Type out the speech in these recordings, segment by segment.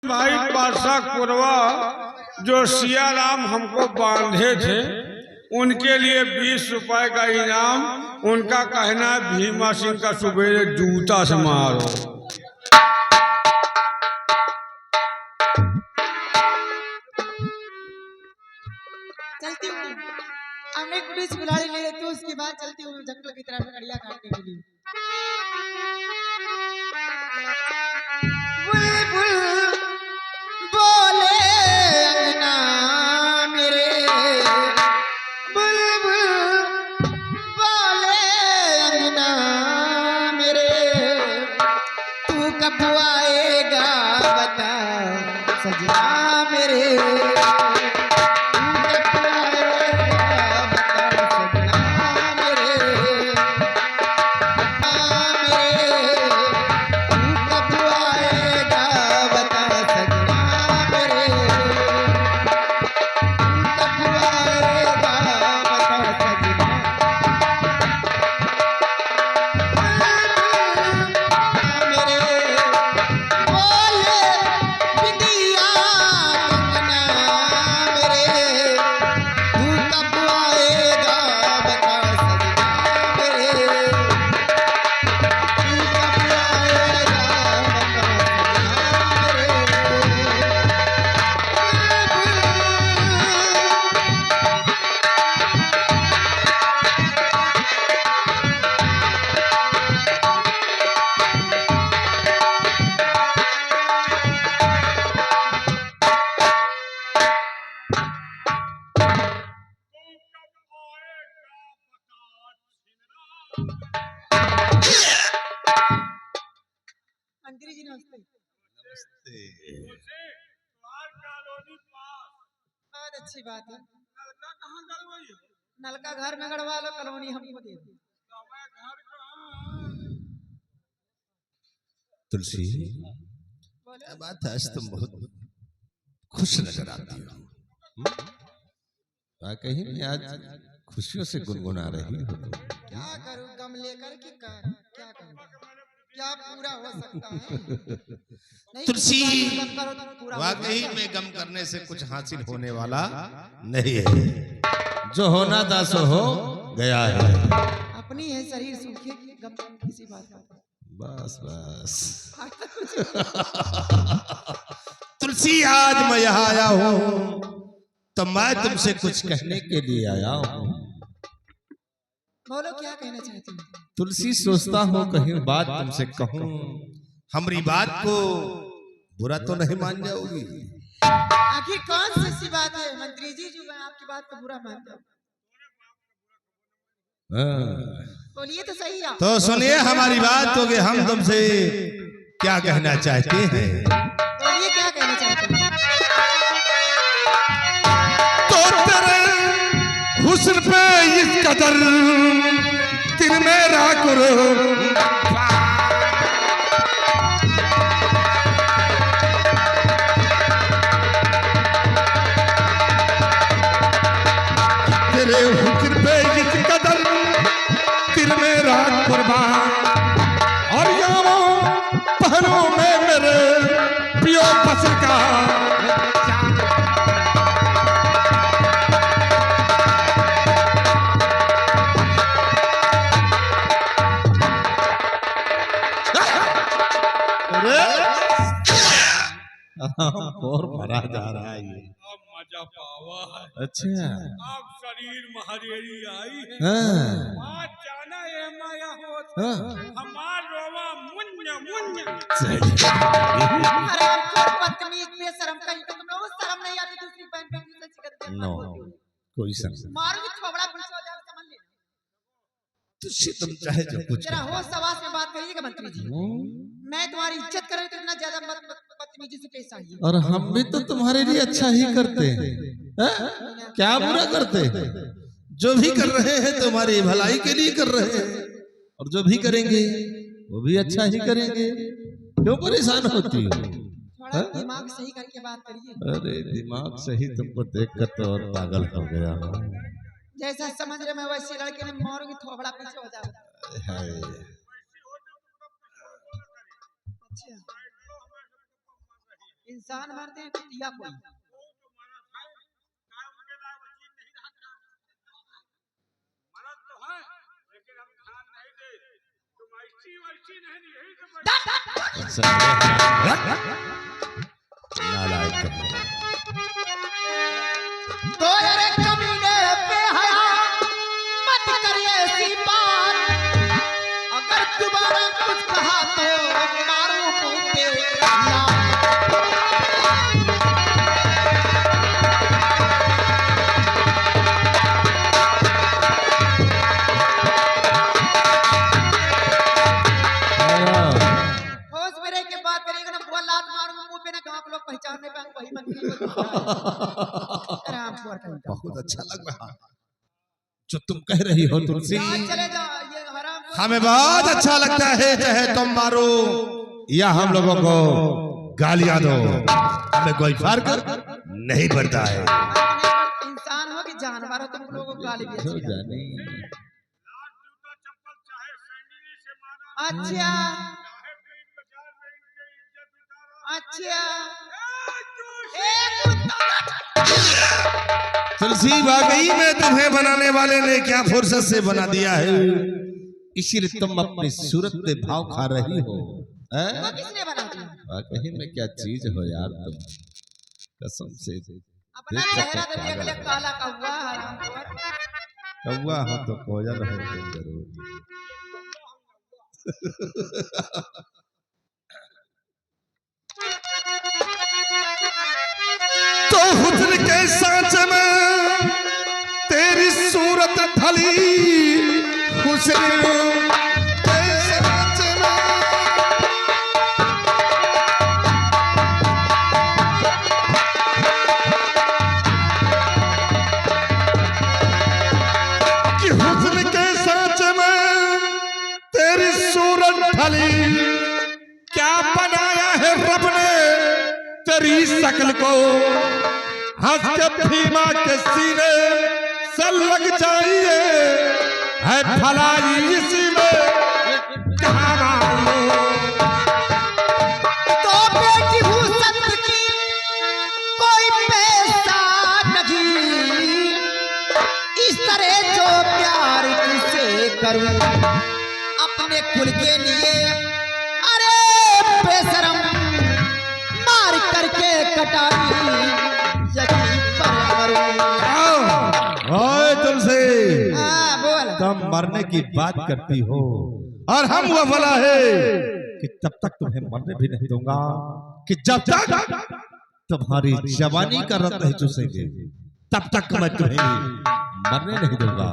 भाई बादशाह कुरवा जो सियाराम हमको बांधे थे उनके लिए 20 रुपए का इनाम। उनका कहना है भीमा सिंह का सुबह जूता से मारो। चलती हूँ अब मैं पुलिस बुला ले लेती हूँ। उसके बाद चलती हूँ जंगल की तरफ लकड़ियाँ काटने के लिए। बुलबुल बोले अंगना मेरे, बुलबुल बोले अंगना मेरे, तू कब आएगा बता सजना मेरे। मंत्री जी नमस्ते। नमस्ते। बहुत अच्छी बात है। नलका घर में गड़वा लो, कॉलोनी हमको दे दो। तुलसी क्या बात है, आज तुम बहुत खुश नजर आती हो। वाकई में आज खुशियों से गुनगुना रही हो। क्या करूं गम लेकर के क्या करूं, क्या पूरा हो सकता है। तुलसी वाकई में गम करने से कुछ हासिल होने वाला नहीं है। जो होना था सो हो गया है। अपनी है शरीर सूखे गम किसी बात का। बस बस तुलसी आज मैं यहाँ आया हूँ तो मैं तुमसे कुछ कहने के लिए आया हूँ। बोलो क्या कहना चाहती हो। तुलसी सोचता हूँ कहीं बात तुमसे कहूँ, हमारी बात को बुरा तो नहीं मान जाओगी। आखिर कौन सी बात है मंत्री जी जो मैं आपकी बात को बुरा मान जाऊं। बोलिए तो सही आप। तो सुनिए हमारी बात तो हम तुमसे क्या कहना चाहते हैं। बोलिए क्या कहना चाहते हैं। तो तेरे हुस्न पे इस कदर दिल मेरा करो, तेरे हुस्न पे इस कदर दिल मेरा कुर्बान, और यारों पहलों में मेरे पियो पसंद का और भरा जा रहा है ये। अब मजा पावा है। अच्छा अब शरीर महादेवी आई है। हाँ। आज जाना ये माया हो हाँ। हमार रोवा मुन्य मुन्य। हरामखोर बदतमीज बेशरम कहीं का, तुम लोगों को शर्म नहीं आती दूसरी बहन से शिकायत नो होती हो। कोई शर्म नहीं। मारूंगी थोबड़ा पुलिस हो जाए समझ लेना। तुझसे तुम चाहे जो कुछ जरा होश सवास में बात करिएगा मंत्री जी। मैं तुम्हारी इज्जत कर रही हूं तो इतना ज्यादा बदतमीजी से पेश आइए। और हम भी तो तुम्हारे लिए अच्छा ही करते हैं, क्या बुरा करते हैं। जो भी कर रहे हैं तुम्हारी भलाई के लिए कर रहे हैं, और जो भी करेंगे वो भी अच्छा ही करेंगे। क्यों परेशान होती हो। थोड़ा दिमाग सही करके बात करिए। अरे दिमाग सही तुमको देखकर तो और पागल हो गया हूँ। जैसा समझ रहे मैं वैसे लड़के ने मारूंगी थोबड़ा पीछे हो जाएगा। अच्छा इंसान मारते हैं कुतिया कोई। तो अरे कमीने पे हया मत करिए ऐसी बात, अगर दोबारा कुछ कहा तो मारू मुंह पे लात। होश में रह के बात करेगा ना, बुआ लात मारूंगा मुंह पे ना, गांव के लोग पहचानने पे वही मंत्री राम को बहुत अच्छा लग रहा जो तुम कह रही हो तुलसी। चले जाओ, ये हराम हमें बहुत अच्छा लगता है, चाहे तुम मारो या हम लोगों को गालियां दो, हमें कोई फर्क नहीं पड़ता है। इंसान हो कि जानवर हो, तुम लोगों को गाली भी अच्छी लगती है। अच्छा अच्छा तुलसी, वाकई में तुम्हें बनाने वाले ने क्या फुर्सत से बना दिया है, इसीलिए तुम अपनी सूरत पे भाव खा रही हो। वो किसने बना दिया? वाकई में क्या चीज हो यार तुम, कसम से। अपना चेहरा तो देख ले, काला कौवा हरामखोर। कौवा हो तो कोयल हो तुम जरूर। तो हुस्न के सांच में तेरी सूरत ढली, हुस्न के सांच में कि हुस्न के सांच में तेरी सूरत ढली, क्या बनाया है रब ने तेरी शक्ल को, हंस के भीमा के सीने से लग जाइए, है भलाई इसी में कहाँ मालूम। तो बेटी हूँ सत्य की कोई पैसा नहीं, इस तरह जो प्यार तुझसे करूं अपने कुल के लिए, अरे बेशरम मार करके कटाई यकीन पर मरूं। ओए तुमसे, हाँ बोल। तुम मरने की बात करती हो और हम वो वाला है कि तब तक तुम्हें मरने भी नहीं दूंगा, कि जब तक तुम्हारी जवानी का रंग नहीं चूसेंगे तब तक मैं तुम्हें मरने नहीं दूंगा।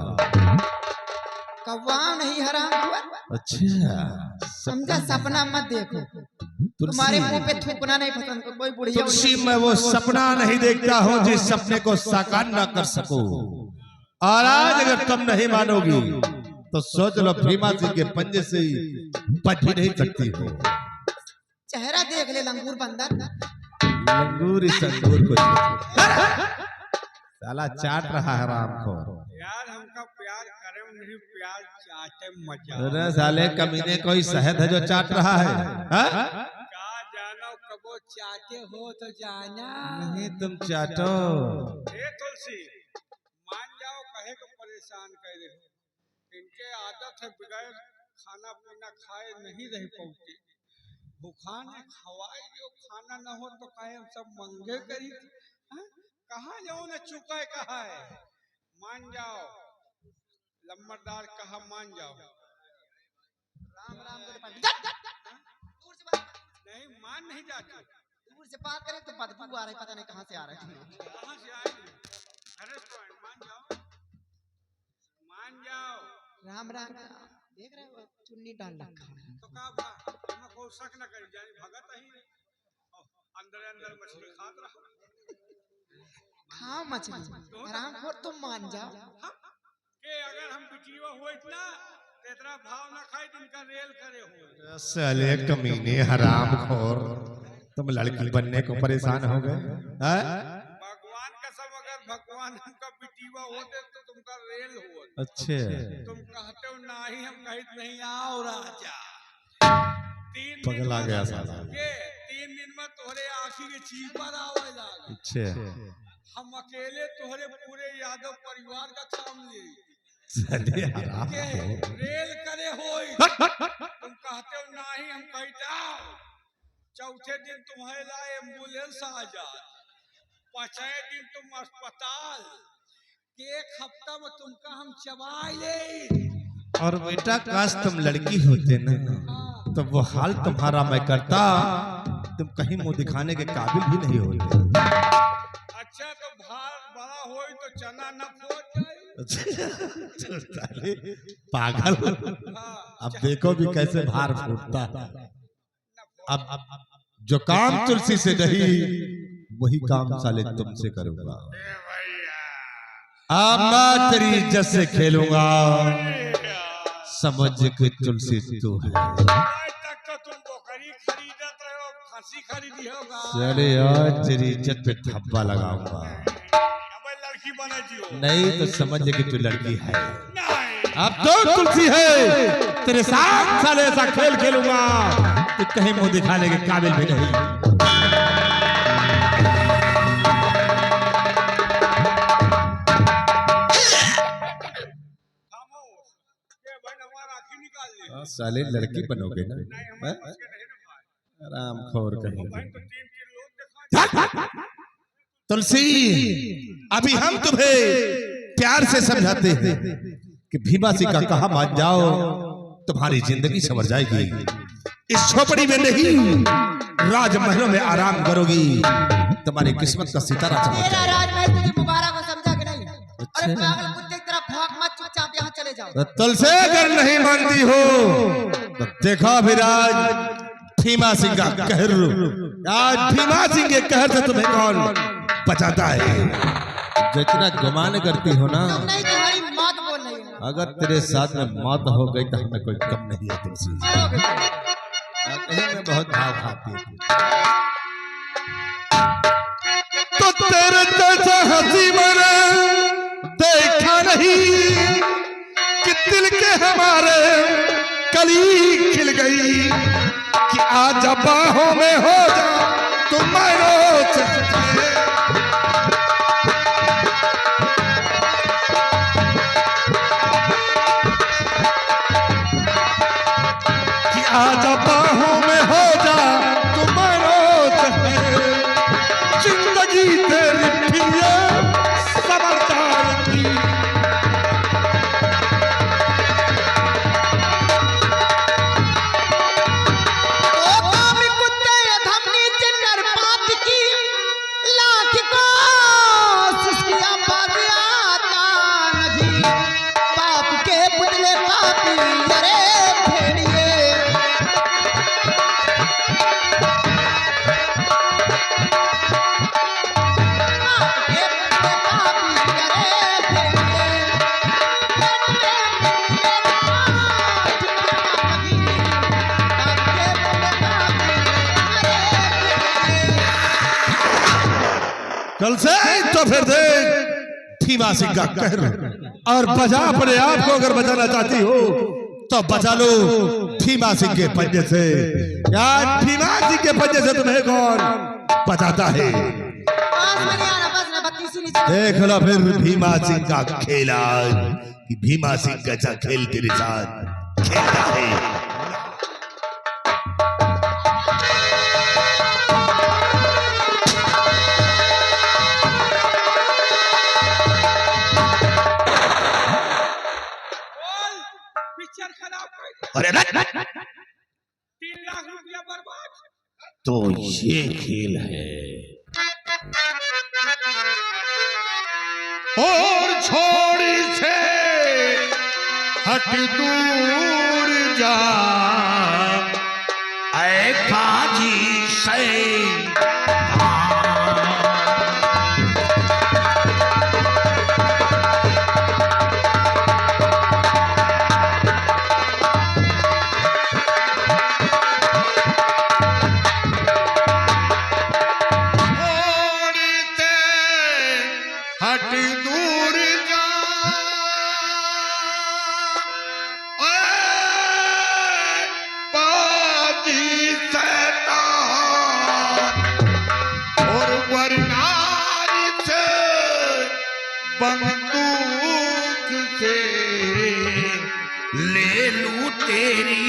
कौवा नहीं हरामखोर। अच्छा समझा, सपना मत देखो, तुम्हारे मुंह पे थूकना नहीं पसंद, कोई बुढ़िया तुलसी, मैं वो सपना नहीं देखता हूँ जिस सपने को साकार ना कर सकूं। और आज अगर तुम नहीं मानोगी तो सोच लो, भीमा सिंह के पंजे से बच भी नहीं सकती हो। चेहरा देख ले लंगूर बंदर। लंगूर संगूर कुछ साला चाट रहा है रामखोर। यार हमका प्यार करे नहीं, प्यार चाटे मजा। अरे साले कमीने, कोई शहद है जो चाट रहा है? का जानो कबो चाटे हो तो जाना नहीं, तुम चाटो। ए तुलसी, मान जाओ कहे को परेशान कर रहे हो, इनके आदत है बगैर खाना पीना खाए नहीं रह पाते, भूखान है खवाए जो खाना न हो तो कहे हम सब मंगे करी। कहाँ जाओ न चुका है, कहा है मान जाओ, लम्बरदार कहा मान जाओ। राम राम दूर से बात नहीं मान नहीं जाते, दूर से बात करें तो बदबू आ रही, पता नहीं कहाँ से आ रही है। कहाँ से आए अरे तो मान जाओ, मान जाओ। राम राम देख रहे हो, चुन्नी डाल रखा है तो का बा हम को शक न करी जानी, भगत ही अंदर अंदर मछली खात रहा। खाओ मछली, हरामखोर तुम मान जाओ। के अगर हम बिटियो हो इतना तेरा भाव न खाई दिन का रेल करे हो। साले कमीने हरामखोर, तुम लड़की बनने को परेशान हो गए? भगवान कसम, अगर भगवान हमका बिटिया होते तो तुमका रेल हो। अच्छे, तुम कहते हो नहीं, हम कहित नहीं आओ राजा। 3 पगला गया साला। ये 3 दिन में तोहरे आखिर के चीपर आवे लागे। अच्छा हम अकेले तोहरे पूरे यादव परिवार का काम ले चलिए आराम के करो। रेल करे होई तुम कहते हो नहीं, हम कहता चौथे दिन तुम्हारे लाए एम्बुलेंस आ जाए, पांचवें दिन तुम अस्पताल, एक हफ्ता में तुमका हम चबाई ले। और बेटा काश तुम लड़की होते ना तो वो हाल तुम्हारा मैं करता, तुम कहीं मुंह दिखाने के काबिल भी नहीं होते। अच्छा तो भार बड़ा होई तो चना न फोड़ जाए। साले पागल। अब देखो भी कैसे भार फूटता है। अब जो काम तुलसी से नहीं वही काम साले तुमसे करूंगा। अब मैं तेरी इज्जत से खेलूंगा, समझ के तुलसी तू है। आज तक तो तुम बकरी खरीदत रहे हो, खसी खरीदी होगा। चले आज तेरी इज्जत पे धब्बा लगाऊंगा। अब लड़की बने जियो। नहीं तो समझ के तू लड़की है। नहीं अब तो तुलसी है, तेरे साथ साले ऐसा खेल खेलूंगा कि कहीं मुंह दिखाने के काबिल भी नहीं। खामोश, ये भाई हमारा आँखें निकाल ले। साले लड़की बनोगे ना, नहीं हमारे पास के नहीं ना भाई। आराम खोर कहीं। भाई तो तीन तीन लोग दिखा। तुलसी अभी हम तुम्हें प्यार से समझाते हैं कि भीमा सिंह का कहा मान जाओ, तुम्हारी जिंदगी संवर जाएगी। इस झोपड़ी में नहीं राजमहलों में आराम करोगी, तुम्हारी किस्मत का सितारा चमक मेरा जाएगा। राजमहल तुझे मुबारक हो, समझा कि नहीं? अरे पागल कुत्ते की तरह भाग मत, चुपचाप यहाँ चले जाओ। तो तुलसी अगर नहीं मानती हो तो देखो अभिराज भीमा सिंह का कहर। आज भीमा सिंह के कहर से तुम्हें कौन बचाता है? जितना गुमान करती हो ना, तुम नहीं, तुम्हारी मौत बोल रही है। अगर तेरे साथ में मौत हो गई तो हमें कोई कम नहीं है तुलसी। चलो बेटा। कहीं में बहुत भाव खाती है तो तेरे जैसा हंसी मैंने देखा नहीं कि दिल के हमारे कली खिल गई कि आज बाहों में हो जा तुम कि आज बाहों में हो जा तुम जिंदगी तेरी फिर समझदार की। ओ कामी कुत्ते धमनी चिन्नर पात की लाख कोशिश किया बात आता नहीं। पाप के पुतले पापी अरे भेड़िए। पाप के पुतले पापी अरे भेड़िए। कल से तो फिर देख भीमा सिंह का कहर और बजा अपने आप को। अगर बचाना चाहती हो तो बचा लो भीमा सिंह के पंजे से। यार भीमा सिंह के पंजे से तुम्हें कौन बचाता है? पास में नहीं आना, बस ना बत्तीसी नीचे। देख लो फिर भीमा सिंह का खेला कि भीमा सिंह कैसा खेल तेरे साथ खेलता है। बोल, पिक्चर खराब कर। अरे 3 लाख रुपया बर्बाद। तो ये खेल है और छोड़ी से हट दूर जा ऐ काजी से। हट दूर जा पाजी शैतान। बंदूक से ले लूं तेरी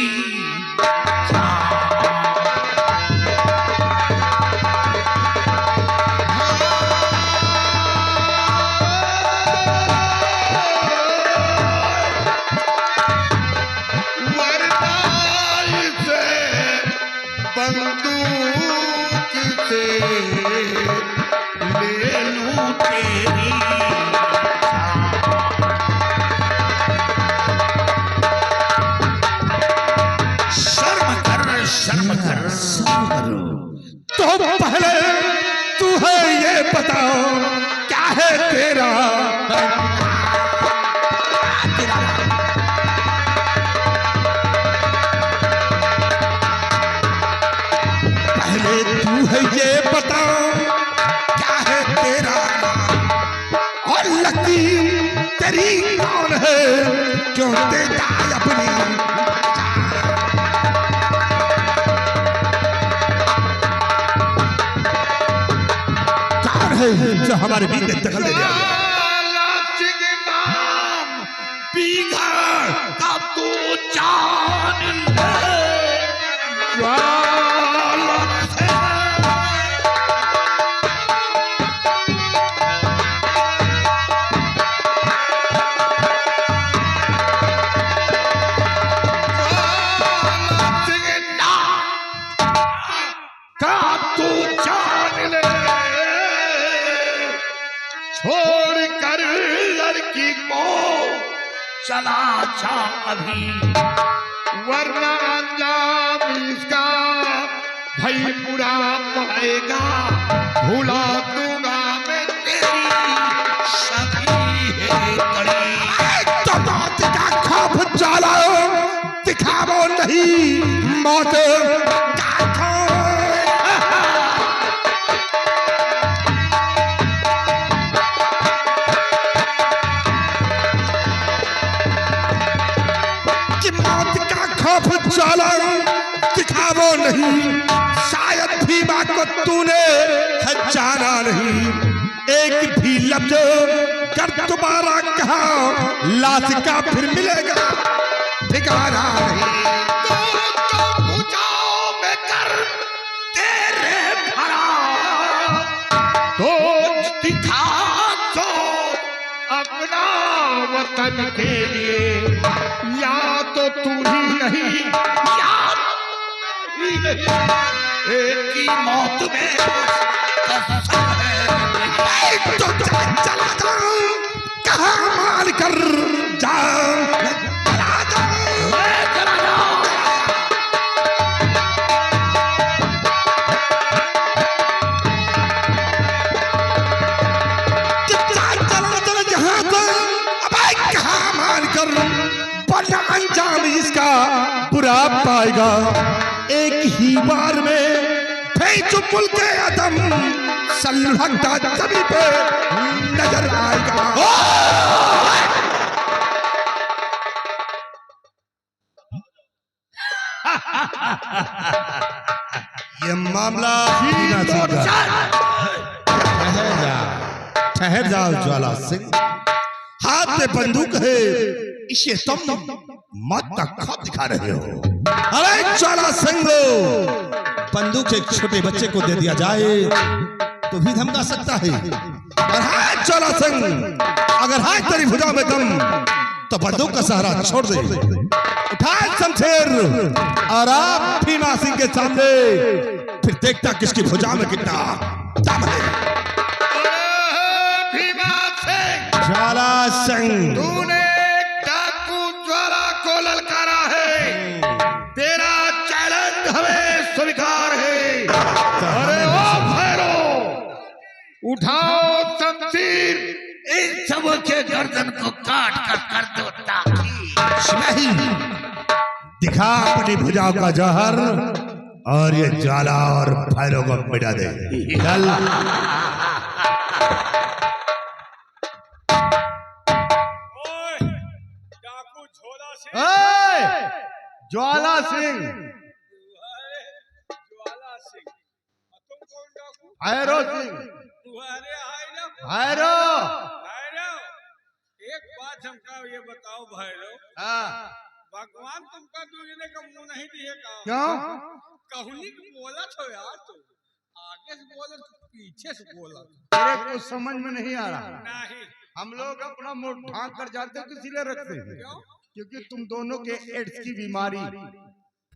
बंदूक से ले लूं तेरी शर्म कर तो पहले तू है ये बताओ क्या है तेरा पहले तू है ये बताओ क्या है तेरा और लगती तेरी कौन है क्यों देता अपनी जो हमारे बीच में दखल दे दिया नाम बिगड़ का तू जान छोड़ कर लड़की को चला जा अभी वरना अंजाम इसका भाई बुरा पाएगा भुला दूंगा मैं तेरी सभी है कड़ी तो मौत का खौफ जलाओ दिखाओ नहीं मौत का खौफ खौफ जलाओ दिखावो नहीं शायद भीमा को तूने जाना नहीं एक भी लफ्ज कर दोबारा कहा लाश का फिर मिलेगा ठिकाना नहीं तो बुझाओ में कर तेरे भरा तो दिखा दो अपना वतन के लिए या तो तू ही नहीं या ही नहीं एक की मौत में कसम है तो चला जाऊं कहाँ मार कर जाऊं चला जाऊं चला जहाँ तो अब कहाँ मार कर बड़ा अंजाम इसका बुरा पाएगा एक ही बार में भेजो पुल के अदम सलहटा तभी पे नजर आएगा ये मामला बिना ठहर जाओ ज्वाला सिंह हाथ में बंदूक है इसे तुम मौत का खौफ दिखा रहे हो अरे ज्वाला सिंह बंदूक एक छोटे बच्चे को दे दिया जाए तो भी धमका सकता है और हाँ ज्वाला सिंह अगर हाथ तेरी भुजा में दम तो बंदूक का सहारा छोड़ दे उठा शमशेर और आप भीमा सिंह के सामने फिर देखता किसकी भुजा में कितना दम है ज्वाला सिंह तूने डाकू ज्वाला को ललकारा है तेरा चैलेंज हमें स्वीकार है अरे ओ भैरो उठाओ शमशीर इन सब के गर्दन को काट कर दो ताकि नहीं दिखा अपनी भुजाओं का जहर और ये ज्वाला और भैरव को मिटा दे चल ज्वाला सिंह भैरव सिंह भैरव बताओ भैरव, हाँ, भगवान तुमका दूसरे का मुंह नहीं दिए का? क्यों? कहनी की बोला तो यार, तुम आगे से बोला तो पीछे से बोला तेरे को समझ में नहीं आ रहा। नहीं। हम लोग अपना मुंह ढांक कर जाते हो किसी लिए रखते हैं? क्यों? क्योंकि तुम दोनों के एड्स की बीमारी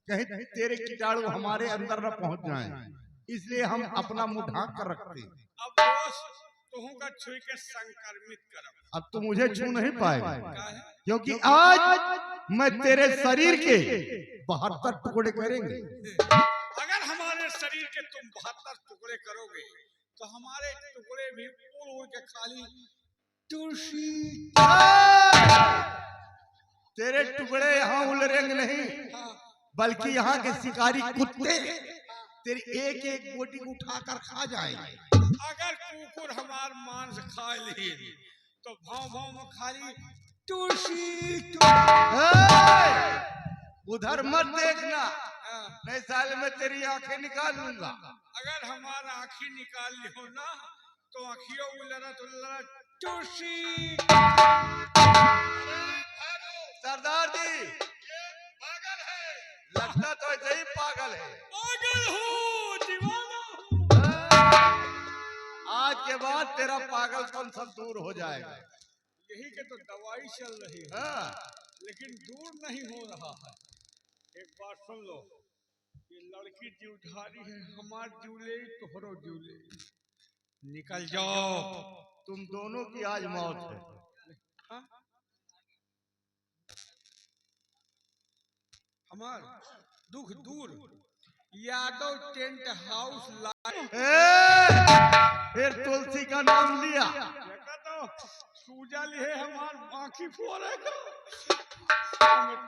कहीं तेरे कीटाणु हमारे अंदर न पहुंच जाएं, इसलिए हम अपना मुंह ढांक कर रखते हैं। अब दोस्त तुम का छुई के संक्रमित करो। अब तो मुझे छू नहीं पाएगा, काहे? क्योंकि आज मैं तेरे शरीर के 72 टुकड़े करेंगे। अगर हमारे शरीर के तुम 72 टुकड़े करोगे तो हमारे टुकड़े भी उड़ के खाली तुलसी। तेरे टुकड़े यहाँ उलरेंगे नहीं, बल्कि यहाँ के शिकारी कुत्ते तेरी एक एक बोटी उठाकर खा जाएंगे। अगर कुकुर हमार मांस खा लिए तो भाव भाव में खाली तुलसी। उधर मत देखना, नहीं साल में तेरी आंखें निकाल लूंगा। अगर हमारा आँखी निकाल लियो ना तो आँखियों उलरत उलरत तुलसी। सरदार जी, पागल है। लगता तो ऐसे ही पागल है। पागल हूँ, दीवाना हूँ। आज के बाद तेरा पागलपन सब दूर हो जाएगा। यही के तो दवाई चल रही है, हाँ। लेकिन दूर नहीं हो रहा है। एक बात सुन लो, ये लड़की जीवधारी है, हमार जीवले तोहरो जीवले। निकल जाओ। तुम दोनों की आज मौत है। हाँ? हमार दुख दूर। यादव टेंट हाउस फिर तुलसी का नाम लिया। देखा तो सूजा लिए हमार आँखी फोड़ेगा।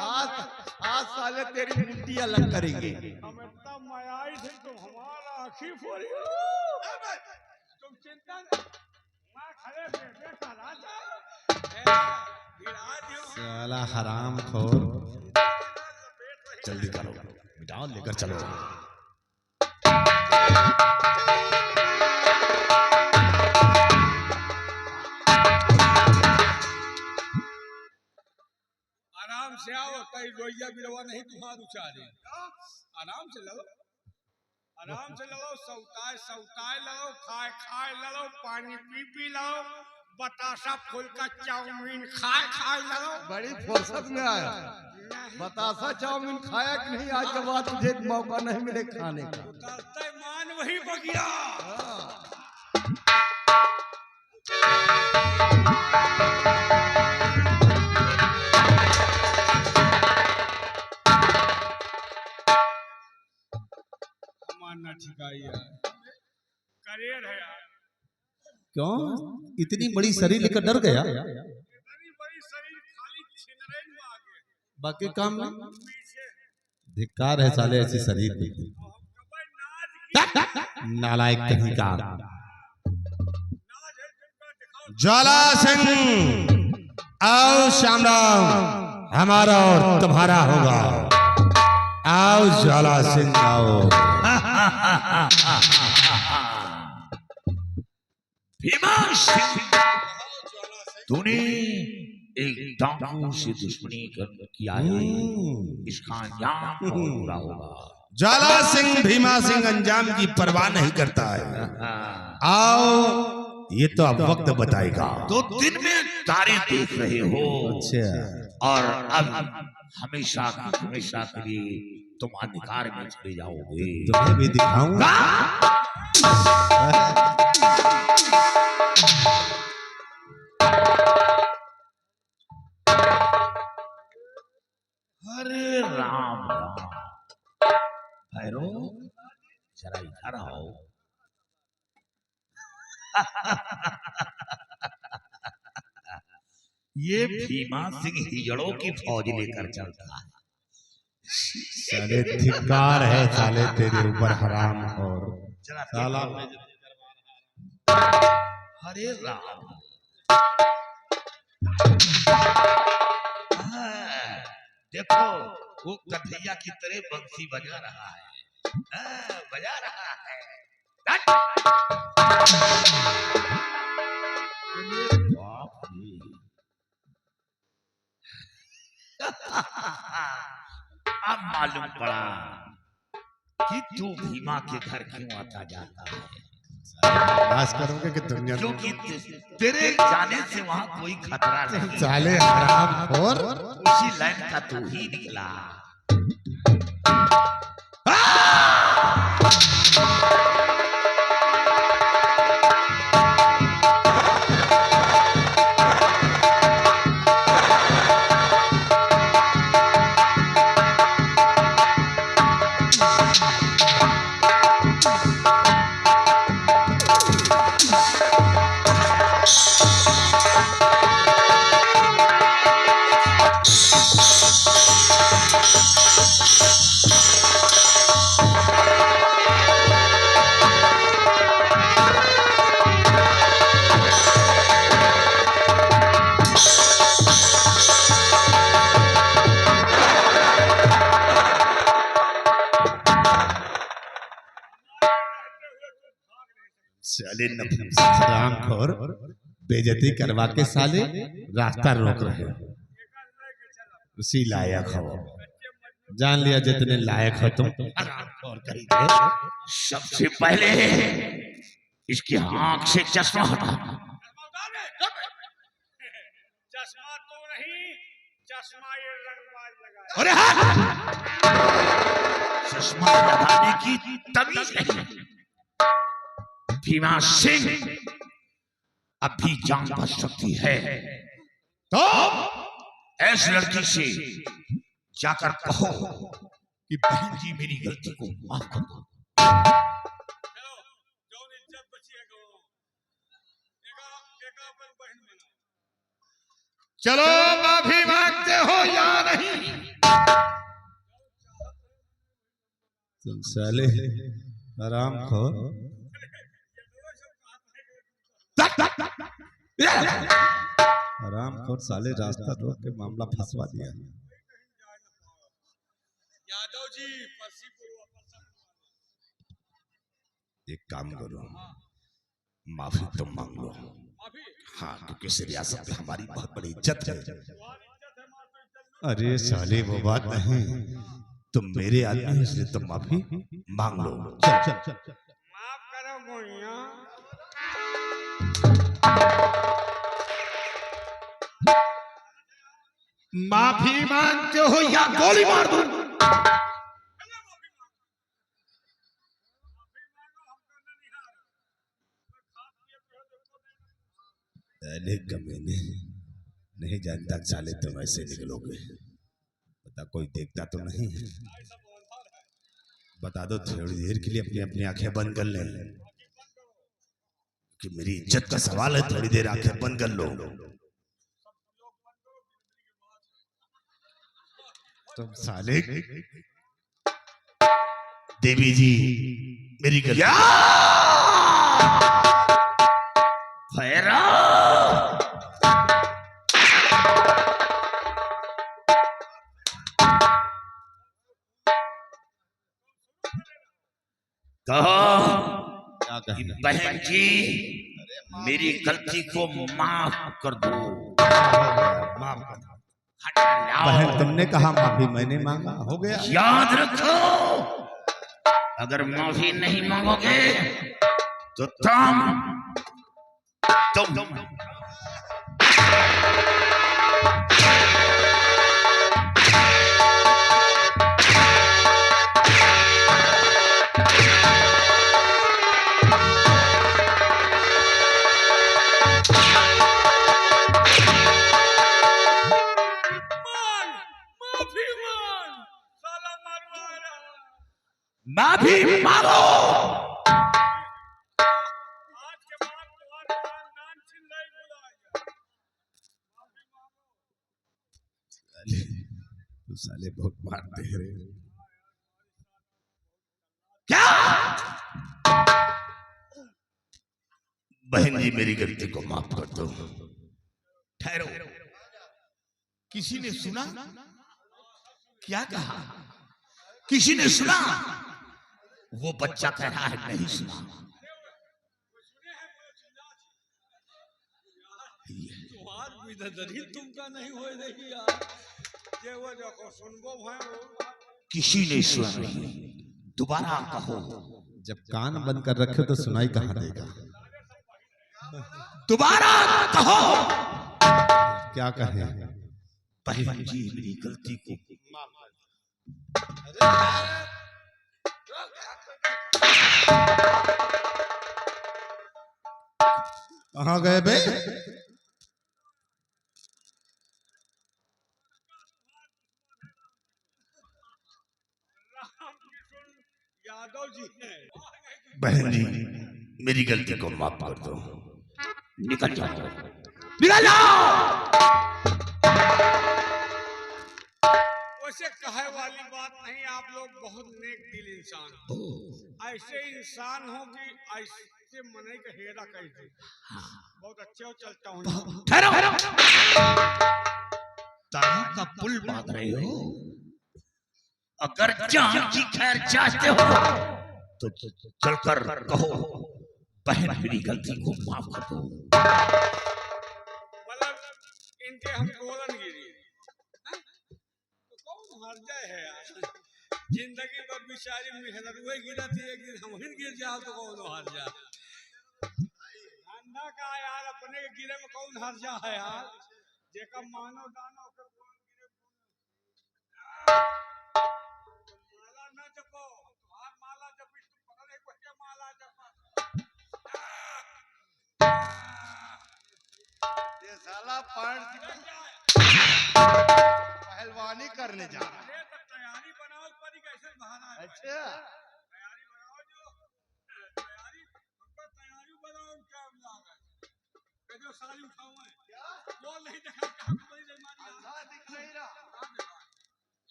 आज साले तेरी मुट्ठी अलग करेंगे। हम इतना मायाई थे तुम हमारा आँखी फोड़ी। तुम चिंता माँ खड़े बेटे का राजा गिरा दियो। साला हराम खोर, जल्दी करो, मिटाओ, लेकर चलो। आराम से आओ, कहीं रोइया बिरवा नहीं तुम्हारा उचारे। आराम से लड़ो, आराम से लड़ो। सौताए सौताए लड़ो, खाए खाए लड़ो, पानी पी पी लड़ो, बतासा फूल का चाउमीन खाए खाए लड़ो। बड़ी फुर्सत में आया। बतासा चाउमीन खाया कि नहीं? आज के बाद तुझे मौका नहीं मिले खाने का। उतरते मान वही बगिया। मानना ठिकाई यार, करियर है यार। क्यों इतनी बड़ी शरीर लेकर डर गया? इतनी बड़ी शरीर खाली छिनरे में आ गए, बाकी काम में पीछे धिक्कार है साले ऐसी शरीर पे। हम कभी नाज की नालायक कहीं का। नाज है तुमका दिखाओ। ज्वाला सिंह आओ, श्याम राम हमारा और तुम्हारा होगा। आओ ज्वाला सिंह आओ। भीमा सिंह, तूने एक डाकू से दुश्मनी किया है, इसका अंजाम बहुत बुरा होगा। ज्वाला सिंह भीमा सिंह अंजाम की परवाह नहीं करता है। आओ, ये तो अब वक्त बताएगा। तो दिन में तारे देख रहे हो, अच्छा, और अब हमेशा के लिए तुम अंधकार में चले जाओगे। तुम्हें भी दिखाऊंगा। अरे राम राम, भैरो जरा इधर आओ। ये भीमा सिंह हिजड़ों की फौज लेकर चलता है। साले धिक्कार है साले तेरे ऊपर हराम। और जरा साला हरे राम, देखो वो कन्हैया की तरह बंसी बजा रहा है, बजा रहा है। बाप रे, मालूम पड़ा कि तू भीमा के घर क्यों आता जाता है। बर्दाश्त करोगे कि दुनिया क्योंकि तेरे जाने से वहां कोई खतरा नहीं। साले हराम और उसी लाइन का तू ही निकला। साले हरामखोर बेइज्जती करवा के साले रास्ता रोक रहे हो। उसी लायक हो, जान लिया जितने लायक हो तुम। हरामखोर कहीं के। सबसे पहले इसकी आंख से चश्मा हटा। चश्मा तो नहीं, चश्मा ये रंगबाज लगा। अरे हाँ! चश्मा लगाने की तमीज नहीं। भीमा सिंह अभी जान बच सकती है, तो ऐसी लड़की से जाकर कहो कि बहन जी मेरी गलती को माफ कर दो। चलो माफी मांगते हो या नहीं? तुम साले हरामखोर हरामखोर साले रास्ता रोक के मामला फंसवा दिया। यादव जी एक काम करो, माफी तुम मांग लो। हाँ, क्योंकि इस रियासत में हमारी बहुत बड़ी इज्जत है। अरे साले वो बात नहीं, तुम मेरे आदमी हो इसलिए तुम माफी मांग लो। चल चल चल माफ करो गोइया। माफी मांगते हो या गोली मार दूं? अरे कमीने, नहीं जानता साले तुम ऐसे निकलोगे। बता कोई देखता तो नहीं है? बता दो थोड़ी देर के लिए अपनी अपनी आंखें बंद कर ले, कि मेरी इज्जत का सवाल है। थोड़ी देर आंखें बंद कर लो। तुम साले देवी जी मेरी गलती। कहो बहन जी मेरी गलती को माफ कर दो। माफ कर दो। बहन तुमने कहा माफी मैंने मांगा, हो गया। याद रखो, अगर माफी नहीं मांगोगे तो तुम माफी मांगो। आज के बाद तुम्हारा खानदान चिल्लाई बुलाएगा। तू साले बहुत मारते हैं रे। क्या? बहन जी मेरी गलती को माफ कर दो। ठहरो, किसी ने सुना? क्या कहा? किसी ने सुना? वो बच्चा कह रहा है नहीं सुना। तुमका नहीं हो रही यार, जे वो देखो सुनबो भयो किसी ने सुना नहीं, दोबारा कहो। जब कान बंद कर रखे तो सुनाई कहाँ देगा? दोबारा कहो। क्या कहें? बहन जी मेरी गलती को कहाँ गए बे? यादव जी हैं। बहन जी मेरी गलती को माफ कर दो, निकल जाओ, निकल जाओ। वैसे कहे वाली बात नहीं, आप लोग बहुत नेक दिल इंसान हो। ऐसे इंसान हो कि ऐसे मने का हेरा कहते, बहुत अच्छे हो, चलता हूँ। ठहरो, तारों का पुल बांध रहे हो। अगर जान की खैर चाहते हो तो चलकर कहो बहन मेरी गलती को माफ कर दो। मतलब इनके हम गोलन गिरी तो कौन हार जाए है यार। जिंदगी भर बेचारी मेहनत हुए गिरा थी, एक दिन हम ही गिर जाओ तो कौन हार जाए। धंधा का यार, अपने के गिरे में कौन हार जा है यार। जेका मानो दानो के गोलन गिरे माला ना जपो, तुम्हार माला जपी तुम पकड़े को के माला जपा। ये साला पहलवानी करने जा रहा है। तैयारी बनाओ परी कैसे बहाना है। अच्छा तैयारी बनाओ, जो तैयारी हमको तैयारी बनाओ, क्या लागा जो साली उठाओ मैं बोल नहीं देखा काम कोई नहीं मारी अंधा दिख नहीं रहा।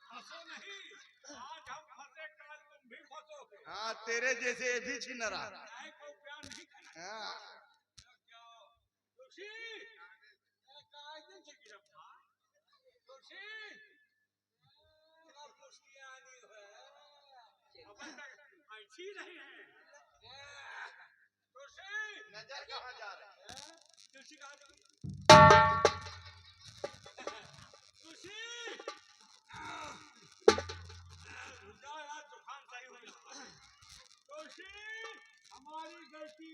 हंसो नहीं, आज हम फंसे कल तुम भी फंसोगे। हाँ तेरे जैसे ये भी छिनरा। को प्यार नहीं करना। हाँ खुशी काय दिन से गिरफ्ता खुशी अब खुशी आनी है अपन तक ऐसी नहीं है। खुशी नजर कहाँ जा रहा है? खुशी कहाँ जा खुशी यार दुकान सही हो गया। खुशी हमारी गलती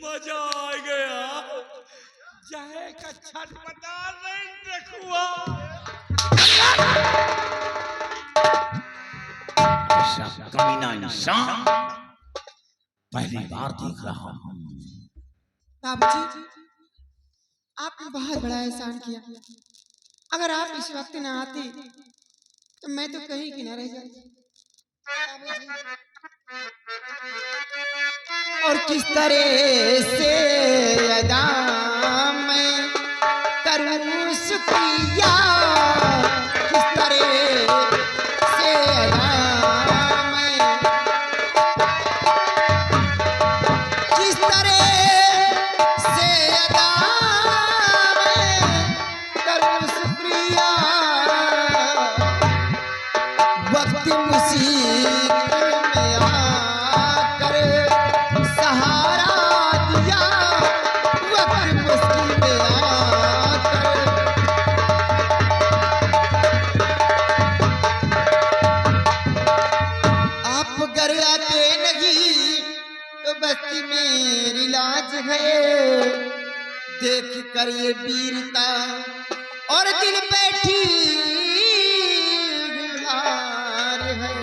मजा आ गया। जय का छटपटा नहीं देखुआ। ऐसा कमीना इंसान पहली बार देख रहा हूँ। बाबूजी, आपने बहुत बड़ा एहसान किया। अगर आप इस वक्त न आते तो मैं तो कहीं की न रह जाती। और किस तरह से अदा मैं करूं शुक्रिया, किस तरह से अदा मैं, किस तरह से अदा मैं करूं शुक्रिया। वक्त मुसीबत में आकर सहारा दिया, वक्त मुश्किल में आकर। आप घर आते नहीं तो बस्ती मेरी लाज है। देख कर ये वीरता और दिल बैठी हार है।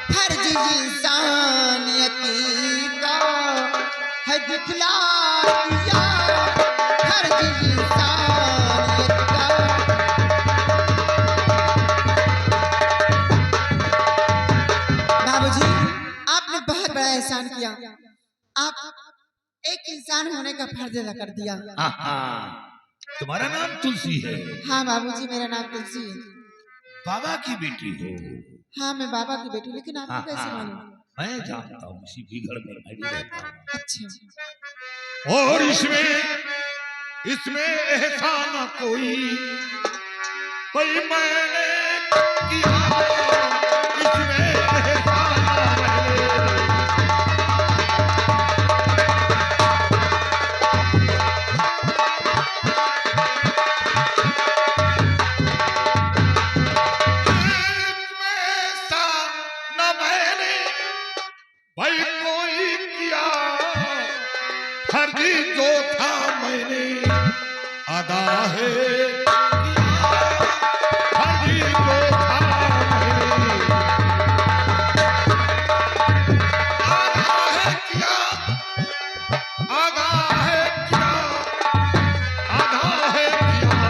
फर्ज इंसानियती का है दिखला दिया, फर्ज इंसानियत का। बाबूजी, आपने बहुत बड़ा एहसान किया। आप एक इंसान होने का फर्ज अदा कर दिया। तुम्हारा नाम तुलसी है? हाँ बाबूजी, मेरा नाम तुलसी है। बाबा की बेटी हो? हाँ मैं बाबा की बेटी, लेकिन आपको कैसे मालूम? मैं जानता हूँ, इसी भी घर में मैं भी रहता हूँ। अच्छा, और इसमें इसमें एहसान कोई भाई मैंने किया, इसमें एहसान मैंने। इसमें एहसान न मैंने भाई कोई किया, फर्जी जो था मैंने अदा है किया, फर्जी जो था मैंने अदा है किया, अदा है किया, अदा है किया,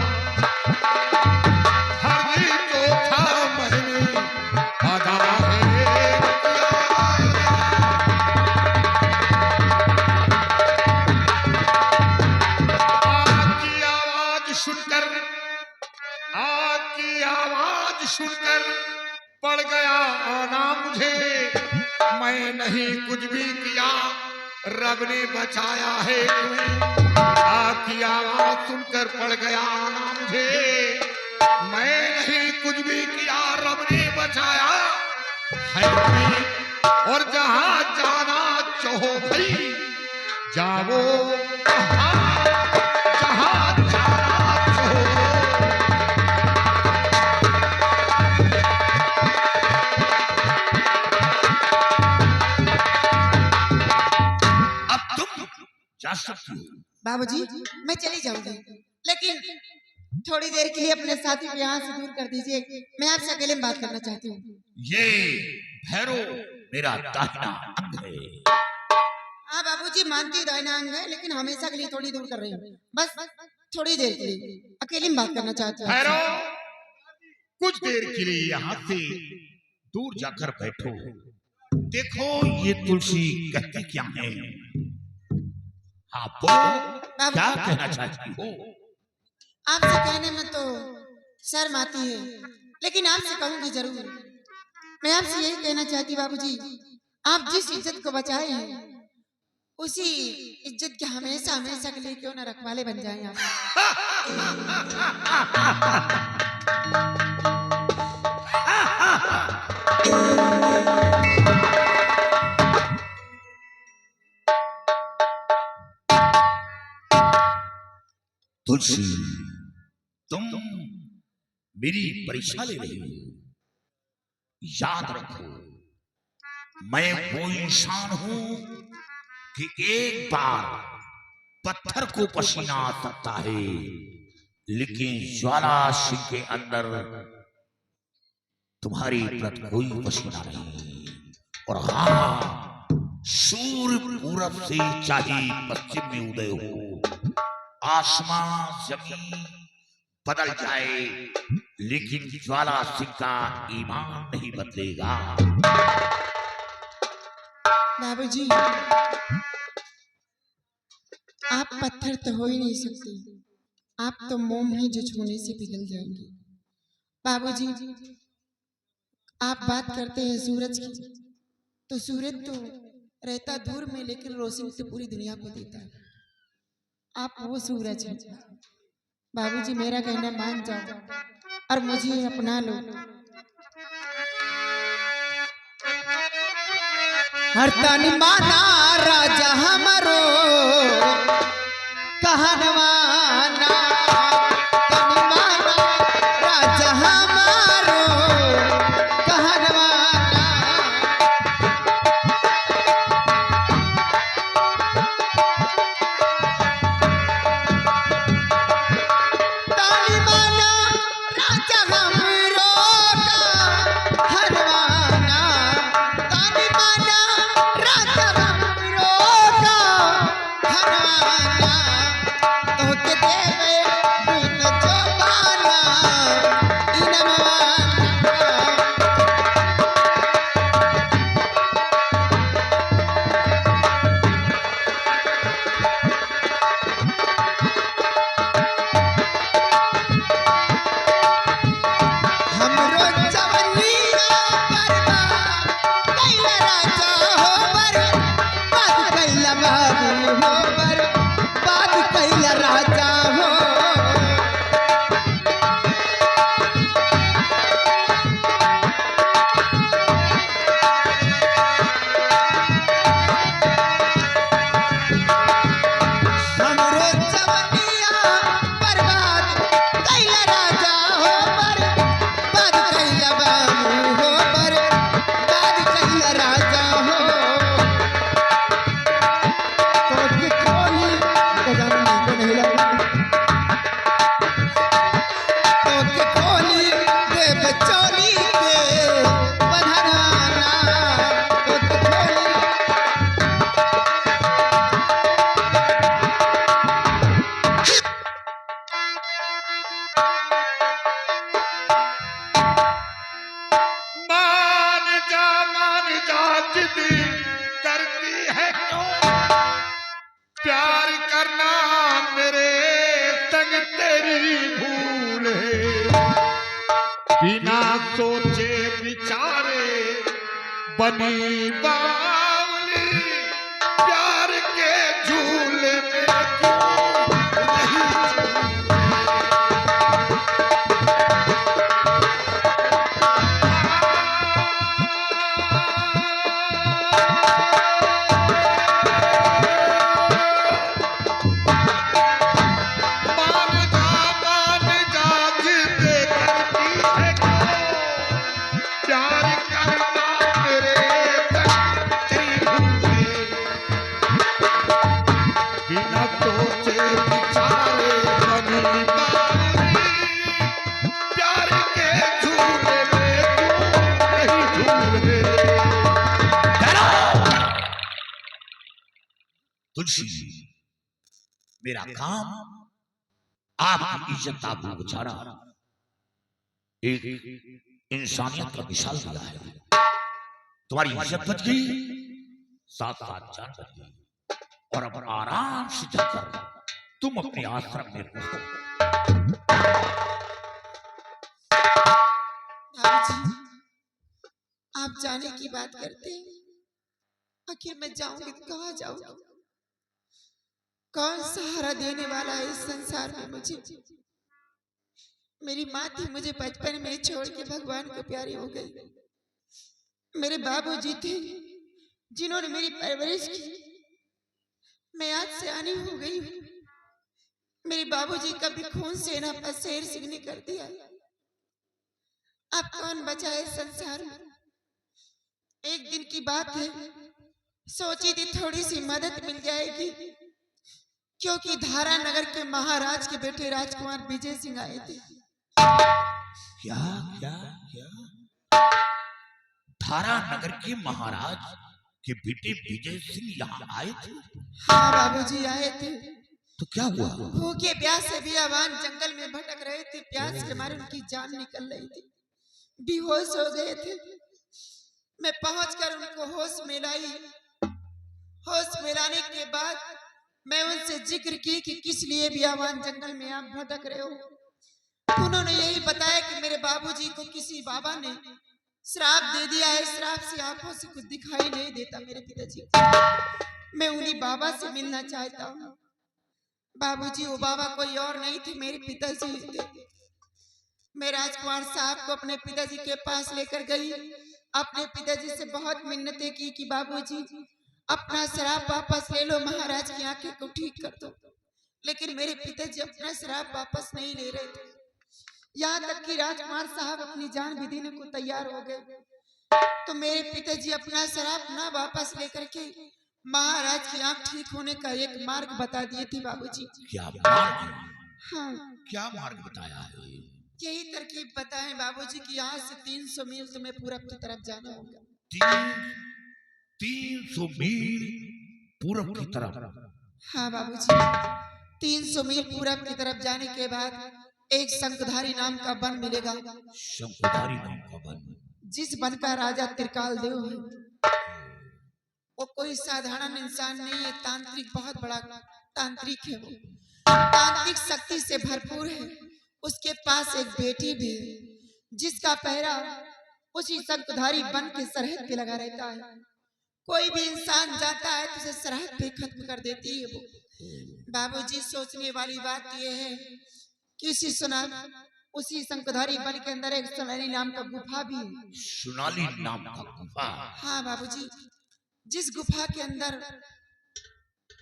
फर्जी जो था मैंने अदा है किया। आग की आवाज सुनकर पड़ गया आना मुझे, मैं नहीं कुछ भी किया, रब ने बचाया है तुम्हें। आग की आवाज सुनकर पड़ गया आना मुझे, मैं नहीं कुछ भी किया, रब ने बचाया है तुम्हें। और जहां जाना चाहो भाई जाओ, जहां जाना चाहो। जा सकती हो बाबूजी, मैं चली जाऊंगी, लेकिन थोड़ी देर के लिए अपने साथी को यहाँ से दूर कर दीजिए। मैं आपसे अकेले में बात करना चाहती हूँ। ये भैरव मेरा दाहिना अंग है। हाँ बाबूजी, मानती दाहिना अंग है, लेकिन हमेशा के लिए थोड़ी दूर कर रही हूँ। बस थोड़ी देर के लिए अकेले में बात करना चाहती हूँ। भैरव, कुछ देर के लिए यहाँ से दूर जाकर बैठो। देखो ये तुलसी कहती क्या है। हाँ बोलो, क्या कहना चाहती हो? आपसे कहने में तो शर्म आती है, लेकिन आपसे कहूंगी जरूर। मैं आपसे यही कहना चाहती बाबूजी, आप जिस इज्जत को बचाए हैं, उसी इज्जत के हमेशा हमेशा के लिए क्यों न रखवाले बन जाएं आप। तुलसी, तुम मेरी परीक्षा ले रही हो। याद रखो, मैं वो इंसान हूं कि एक बार पत्थर को पसीना आ सकता है, लेकिन ज्वाला सिंह के अंदर तुम्हारी प्रति कोई पसीना नहीं। और हाँ, सूर्य पूरब से चाहे पश्चिम में उदय हो, आसमान जमीन बदल जाए, लेकिन ज्वाला सिंह का ईमान नहीं बदलेगा। बाबूजी, आप पत्थर तो हो ही नहीं सकते, आप तो मोम हैं जो छूने से पिघल जाएंगे। बाबूजी, आप बात करते हैं सूरज की, तो सूरज तो रहता दूर में, लेकिन रोशनी तो पूरी दुनिया को देता है। आप वो सूरज हैं। बाबूजी, मेरा कहना मान जाओ और मुझे अपना लो। हर तन माना राजा हमारो कहनवाना, तन माना राजा हमारो कहनवाना। ताली माना राजा हमरो कहनवाना, ताली माना राजा हमरो कहनवाना। तोहके देवे नहीं भूले, बिना सोचे विचारे बनी बावली, प्यार के झूले में क्यों नहीं तुलसी, मेरा काम आपकी इज्जत आपको बचाना, एक इंसानियत का मिसाल दिया है। तुम्हारी इज्जत बच गई, साथ साथ जान बच गई, और अब आराम से जाकर तुम अपने आश्रम में रहो। बाबूजी, आप जाने की बात करते हैं, आखिर मैं जाऊंगी तो कहाँ जाऊंगी? कौन सहारा देने वाला है इस संसार में मुझे? मेरी माँ थी, मुझे बचपन में छोड़ के भगवान को प्यारी हो गई। मेरे बाबूजी थे जिन्होंने मेरी परवरिश की, मैं आज सयानी हो गई हूँ। मेरे बाबूजी कभी खून से ना पसेर सिगनी कर दिया। अब कौन बचा है संसार में? एक दिन की बात है, सोची थी थोड़ी सी मदद मिल जाएगी, क्योंकि धारा नगर के महाराज के बेटे राजकुमार विजय सिंह आए थे। क्या क्या क्या? धारा नगर के महाराज के बेटे विजय सिंह यहाँ आए थे? हाँ बाबूजी आए थे। तो क्या हुआ? भूखे प्यासे बियाबान जंगल में भटक रहे थे, प्यास के मारे उनकी जान निकल रही थी, बेहोश हो गए थे। मैं पहुंचकर उनको होश में लाई। होश में लाने के बाद मैं उनसे जिक्र की कि किस लिए बियाबान जंगल में आप भटक रहे हो। उन्होंने यही बताया कि मेरे बाबूजी को किसी बाबा ने श्राप दे दिया है, श्राप से आंखों से कुछ दिखाई नहीं देता मेरे पिताजी। मैं उन्हीं बाबा से मिलना चाहता हूँ। बाबूजी, वो बाबा कोई और नहीं थे, मेरे पिताजी थे। मैं राजकुमार साहब को अपने पिताजी के पास लेकर गई। अपने पिताजी से बहुत मिन्नतें की कि बाबूजी अपना श्राप वापस ले लो, महाराज की आंखें को ठीक कर दो। लेकिन मेरे पिताजी अपना श्राप वापस नहीं ले रहे थे। यहाँ तक कि राजकुमार साहब अपनी जान भी देने को तैयार हो गए। तो मेरे पिताजी अपना श्राप ना वापस लेकर के महाराज की आंख ठीक होने का एक मार्ग बता दिए थे बाबूजी। क्या मार्ग? हाँ, क्या मार्ग बताया है? यही तरकीब बताएं बाबूजी कि यहाँ से 300 मील तुम्हें पूरब की तरफ जाना होगा। 300 मील पूरब की तरफ? हाँ बाबूजी, 300 मील पूरब की तरफ जाने के बाद एक शंखधारी नाम का वन मिलेगा। शंखधारी नाम का वन? जिस वन का राजा त्रिकाल देव है। वो कोई साधारण इंसान नहीं है, तांत्रिक, बहुत बड़ा तांत्रिक है। वो तांत्रिक शक्ति से भरपूर है। उसके पास एक बेटी भी है जिसका पहरा उसी शंखधारी वन के सरहद पे लगा रहता है। कोई भी इंसान जाता है तो उसे सरहद पे खत्म कर देती है वो। बाबूजी, सोचने वाली बात यह है कि उसी शंखधारी वन के अंदर एक सोनाली नाम का गुफा भी है। सोनाली नाम का गुफा? हाँ बाबूजी, जिस गुफा के अंदर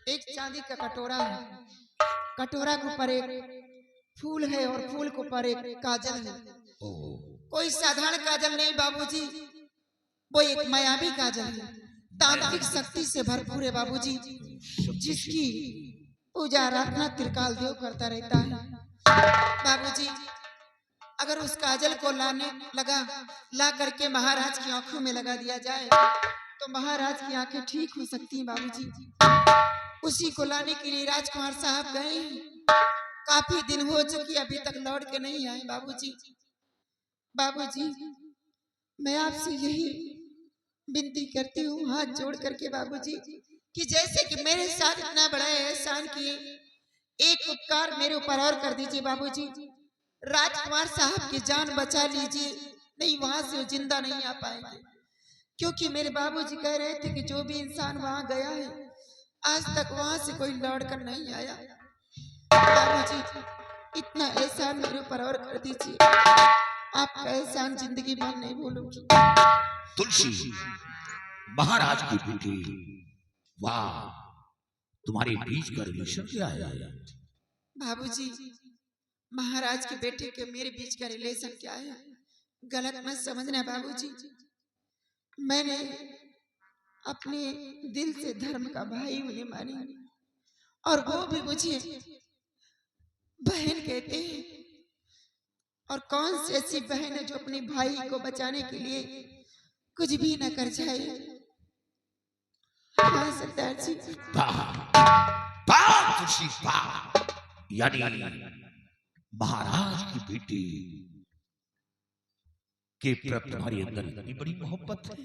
एक चांदी का कटोरा है। कटोरा के ऊपर एक फूल है और फूल के ऊपर एक काजल है। कोई साधारण काजल नहीं बाबूजी, वो एक मायावी काजल है, तांत्रिक शक्ति से भरपूर है बाबूजी, जिसकी पूजा आराधना त्रिकाल देव करता रहता है। बाबूजी, अगर उस काजल को ला करके महाराज की आंखों में लगा दिया जाए तो महाराज की आंखें ठीक हो सकती हैं बाबूजी। उसी को लाने के लिए राजकुमार साहब गए हैं। काफी दिन हो चुकी, अभी तक लौट के नहीं आए बाबूजी। बाबूजी, मैं आपसे यही विनती करती हूँ हाथ जोड़ करके बाबूजी, कि जैसे कि मेरे साथ इतना बड़ा एहसान किए, एक उपकार मेरे ऊपर और कर दीजिए बाबूजी, राजकुमार साहब की जान बचा लीजिए, नहीं वहां से वो जिंदा नहीं आ पाएंगे। क्योंकि मेरे बाबूजी कह रहे थे कि जो भी इंसान वहां गया है आज तक वहां से कोई लौट कर नहीं आया। बाबूजी इतना एहसान मेरे ऊपर और कर दीजिए, आपका एहसान जिंदगी भर नहीं भूलूंगी। तुलसी, महाराज की बेटी, वाह, तुम्हारे बीच का रिलेशन क्या है? बाबूजी महाराज के बेटे के मेरे बीच का रिलेशन क्या है, गलत मत समझना बाबूजी। मैंने अपने दिल से धर्म का भाई उन्हें मानी और वो भी मुझे बहन कहते हैं। और कौन सी ऐसी बहन है जो अपने भाई को बचाने के लिए कुछ भी न कर जाए। हाँ सरदार जी। तुलसी, यानी महाराज की बेटी के प्रति तुम्हारे अंदर इतनी बड़ी मोहब्बत है।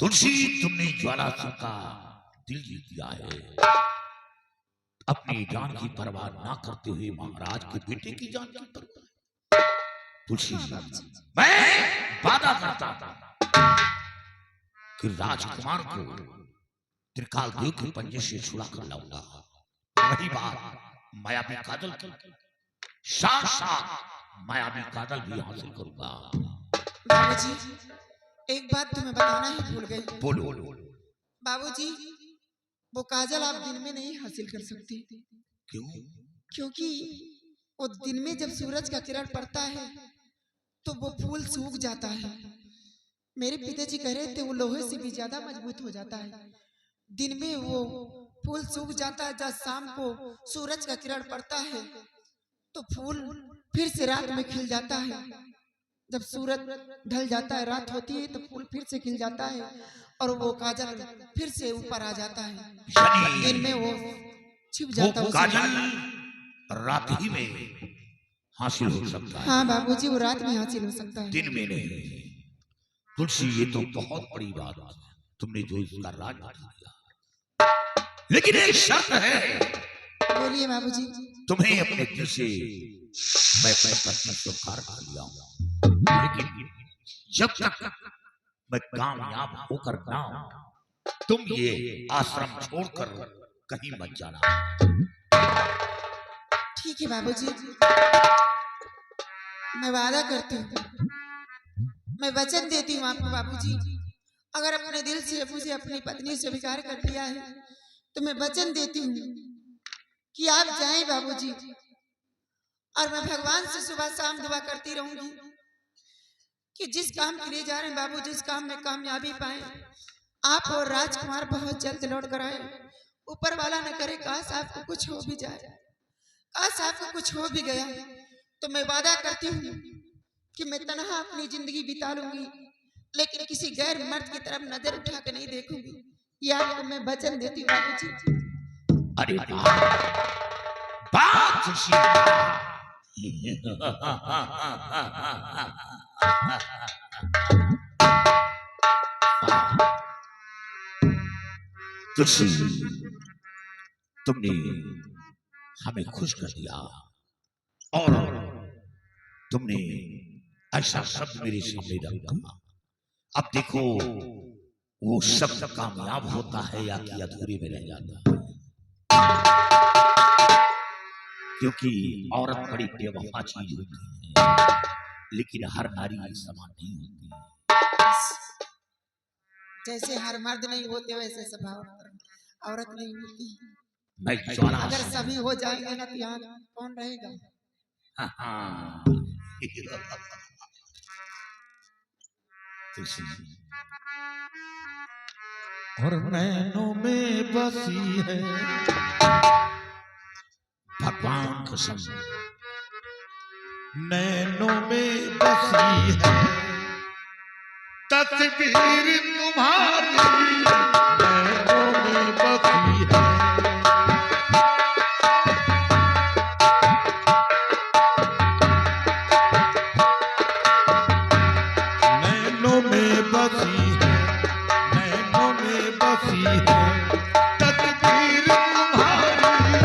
तुलसी, तुमने ज्वालासुर का दिल जीत लिया है। अपनी जान की परवाह ना करते हुए महाराज के बेटे की जान की परवाह। तुलसी, मैं वादा करता था कि राजकुमार को त्रिकाल देव के पंजे से छुड़ा कर लाऊंगा। वही बात मायावी काजल की, साथ मायावी काजल भी हासिल करूंगा। बाबूजी एक बात तुम्हें बताना ही भूल गई। बोलो। बाबूजी वो काजल आप दिन में नहीं हासिल कर सकते। क्यों? क्योंकि वो दिन में जब सूरज का किरण पड़ता है तो वो फूल सूख जाता है। मेरे पिताजी कह रहे थे वो लोहे से भी ज्यादा मजबूत हो जाता है। दिन में वो फूल सूख जाता है, जब शाम को सूरज का किरण पड़ता है तो फूल फिर से रात में खिल जाता है। जब सूरज ढल जाता है, रात होती है, तो फूल फिर से खिल जाता है और वो काजल फिर से ऊपर आ जाता है। दिन में वो छिप जाता है। वो काजल रात ही में हासिल हो सकता है। हाँ बाबूजी वो रात में हासिल हो सकता है, दिन में नहीं। तुलसी, ये तो बहुत बड़ी बात तुमने जो इसका राज बता दिया, लेकिन एक शर्त है। बोलिए बाबूजी। तुम्हें अपने दिल से मैं अपने पत्नी स्वीकार कर लिया हूं, लेकिन जब तक मैं कामयाब होकर ना हूं, तुम ये आश्रम छोड़कर कहीं मत जाना। ठीक है बाबूजी, मैं वादा करती हूँ, मैं वचन देती हूँ आपको बाबूजी। अगर अपने दिल से मुझे अपनी पत्नी स्वीकार कर लिया है तो मैं वचन देती हूँ कि आप जाएं बाबूजी, और मैं भगवान से सुबह शाम दुआ करती रहूंगी कि जिस काम के लिए जा रहे हैं बाबू, जिस काम में कामयाबी पाए, आप और राजकुमार बहुत जल्द लौट कर आए। ऊपर वाला न करे काश आपको कुछ हो भी जाए, काश आपको कुछ हो भी गया तो मैं वादा करती हूँ कि मैं तन्हा अपनी जिंदगी बिता लूंगी, लेकिन किसी गैर मर्द की तरफ नजर उठा के नहीं देखूंगी। ये आपको मैं वचन देती हूँ बाबूजी। अरे बात तुलसी, तुमने हमें खुश कर दिया और तुमने ऐसा शब्द मेरे सामने रखा। अब देखो वो शब्द कामयाब होता है या कि अधूरे में रह जाता है, क्योंकि औरत बड़ी बेवफा चीज होती है, लेकिन हर नारी समान नहीं होती। जैसे हर मर्द नहीं होते वैसे सब औरत नहीं होती। मैं ज्वाला अगर सभी हो जाएंगे ना तो यहाँ कौन रहेगा? और नैनों में बसी है भगवान कसम, नैनों में बसी है तस्वीर तुम्हारी, नैनों में बसी है नैनों में बसी है, नैनों में बसी है तस्वीर तुम्हारी,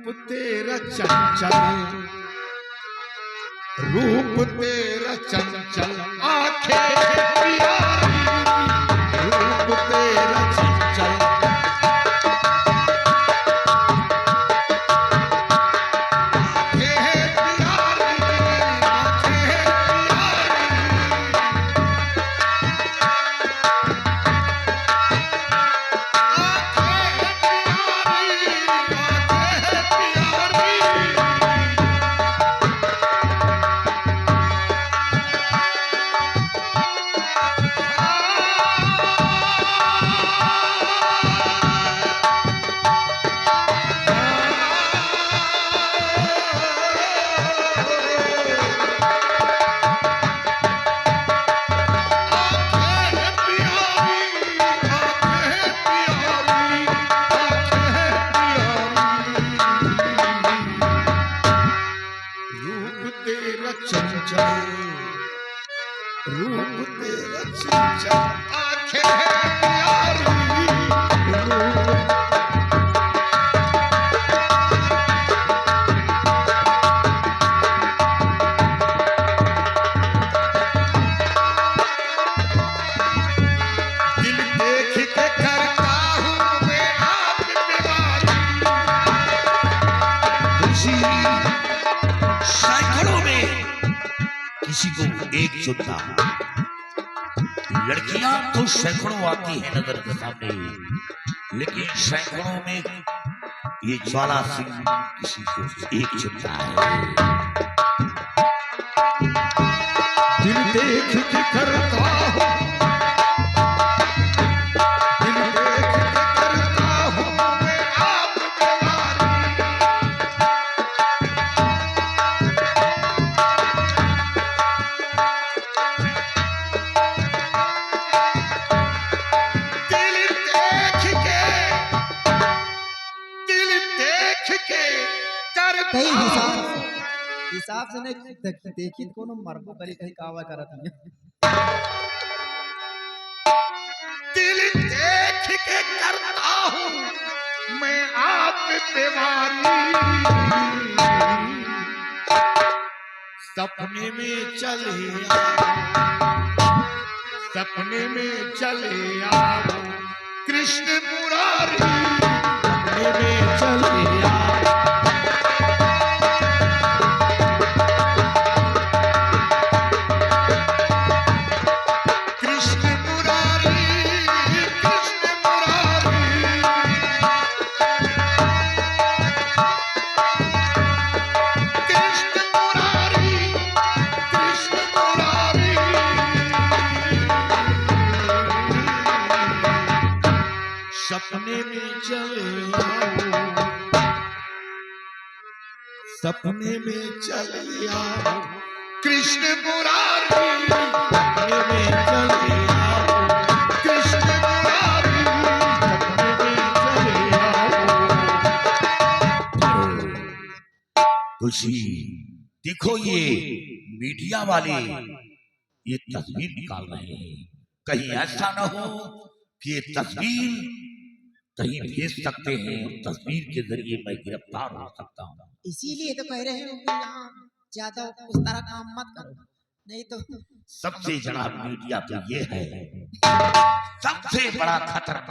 तेरा चंचल, रूप तेरा चंचल, आंखें प्यारी, रूप तेरा चंचल, रूप तेरा चंचल, आंखें प्यारी, दिल देख के करता हूँ मैं आप बीमारी, खुशी सैकड़ों में किसी को एक चुनता, लड़कियां तो सैकड़ों आती है नजर के सामने, लेकिन सैकड़ों में ये ज्वाला सिंह किसी को एक चुनता है। दिल देख के करता हूँ, दिल देख के करता हूँ मैं आप बीमारी, कई हिसाब से नहीं देखी कोनो मरबो करी कहीं कावा करत है। दिल देख के करता हूँ मैं आप बीमारी, सपने में चले आओ, सपने में चले आओ कृष्ण मुरारी, सपने में चले आओ, सपने में चले आओ, सपने में चले आओ कृष्ण मुरारी, सपने में चले आओ कृष्ण मुरारी, सपने में चले आओ। खुशी देखो ये मीडिया वाले ये तस्वीर निकाल रहे हैं, कहीं ऐसा ना हो कि ये तस्वीर कहीं भेज सकते हैं, तस्वीर के जरिए मैं गिरफ्तार हो सकता हूँ। इसीलिए तो कह रहे हैं कि यहाँ ज्यादा उस तरह काम मत करो, नहीं तो सबसे बड़ा मीडिया तो ये है, सबसे बड़ा खतरनाक